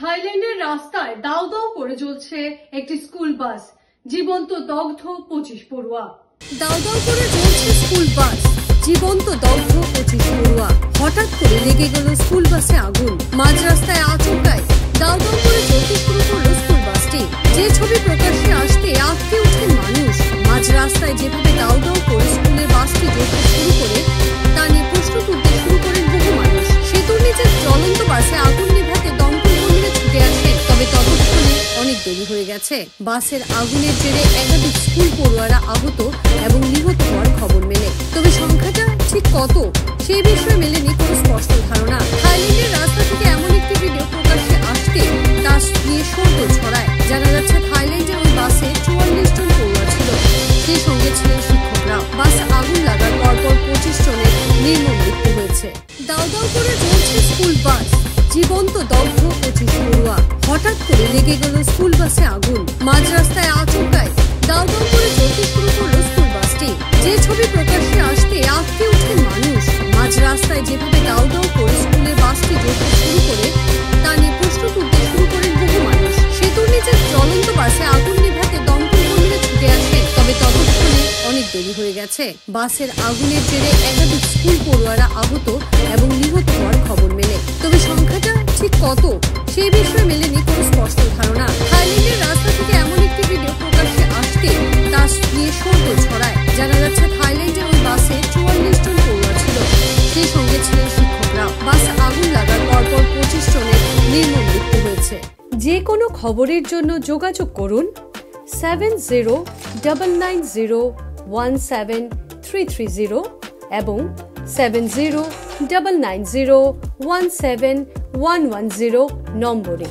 থাইল্যান্ডের রাস্তায় দাউ দাউ করে জ্বলছে একটি স্কুল বাস, জীবন্ত দগ্ধ 25 পড়ুয়া। দাউ দাউ করে জ্বলছে স্কুল বাস, জীবন্ত দগ্ধ 25 পড়ুয়া। হঠাৎ করে লেগে গেল স্কুল বাসে আগুন। মাঝ রাস্তায় আচমকায় দাউ দাউ করে জ্বলতে শুরু করলো স্কুল বাসটি। যে ছবি প্রকাশ্যে আসতে আটকে ওঠেন মানুষ। মাঝ রাস্তায় যেভাবে দাউ দাউ করে স্কুলের বাসটি জ্বলতে শুরু করে তা নিয়ে প্রশ্ন তুলতে শুরু করেন বহু মানুষ। সেতুর নিচের জ্বলন্ত বাসে আগুন নেভাতে দমকল কর্মীরা ছুটে আসে, তবে ততক্ষণে অনেক দেরি হয়ে গেছে। বাসের আগুনের জেরে একাধিক স্কুল পড়ুয়ারা আহত এবং নিহত হওয়ার খবর মেলে, তবে সংখ্যাটা ঠিক কত সেই বিষয়ে মেলেনি কোনো স্পষ্ট ধারণা। থাইল্যান্ডের রাস্তা থেকে এমন একটি ভিডিও প্রকাশ্যে আসতে তা নিয়ে শোরগোল ছড়ায়। জানা যাচ্ছে থাইল্যান্ডের ওই বাসে 44 জন পড়ুয়া ছিল, সেই সঙ্গে ছিলেন শিক্ষকরা। বাসে আগুন লাগার পরপর 25 জনের নির্মম মৃত্যু হয়েছে। দাউ দাউ করে জ্বলছে স্কুল বাস, জীবন্ত দগ্ধ 25 পড়ুয়া। হঠাৎ করে লেগে গেল স্কুল বাসে আগুন। মাঝ রাস্তায় আচমকায় দাউ দাউ করে জ্বলতে শুরু করলো স্কুল বাসটি। যে ছবি প্রকাশ্যে আসতে আটকে ওঠেন মানুষ। মাঝ রাস্তায় যেভাবে দাউ দাউ করে স্কুলের বাসটি জ্বলতে শুরু করে তা নিয়ে প্রশ্ন তুলতে শুরু করেন বহু মানুষ। সেতুর নিচের জ্বলন্ত বাসে আগুন নেভাতে দমকল কর্মীরা ছুটে আসে, তবে ততক্ষণে অনেক দেরি হয়ে গেছে। বাসের আগুনের জেরে একাধিক স্কুল পড়ুয়ারা আহত এবং নিহত হওয়ার খবর মেলে, তবে সংখ্যাটা ঠিক কত সেই বিষয়ে মেলেনি কোনো স্পষ্ট ধারণা। থাইল্যান্ডের রাস্তা থেকে এমন একটি ভিডিও প্রকাশ্যে আসতে তা নিয়ে শোরগোল ছড়ায়। জানা যাচ্ছে থাইল্যান্ডের ওই বাসে 44 জন পড়ুয়া ছিল, সেই সঙ্গে ছিলেন শিক্ষকরা। বাসে আগুন লাগার পরপর 25 জনের নির্মম মৃত্যু হয়েছে। যে কোনো খবরের জন্য যোগাযোগ করুন 7099017330 এবং 7099017110 নম্বরে।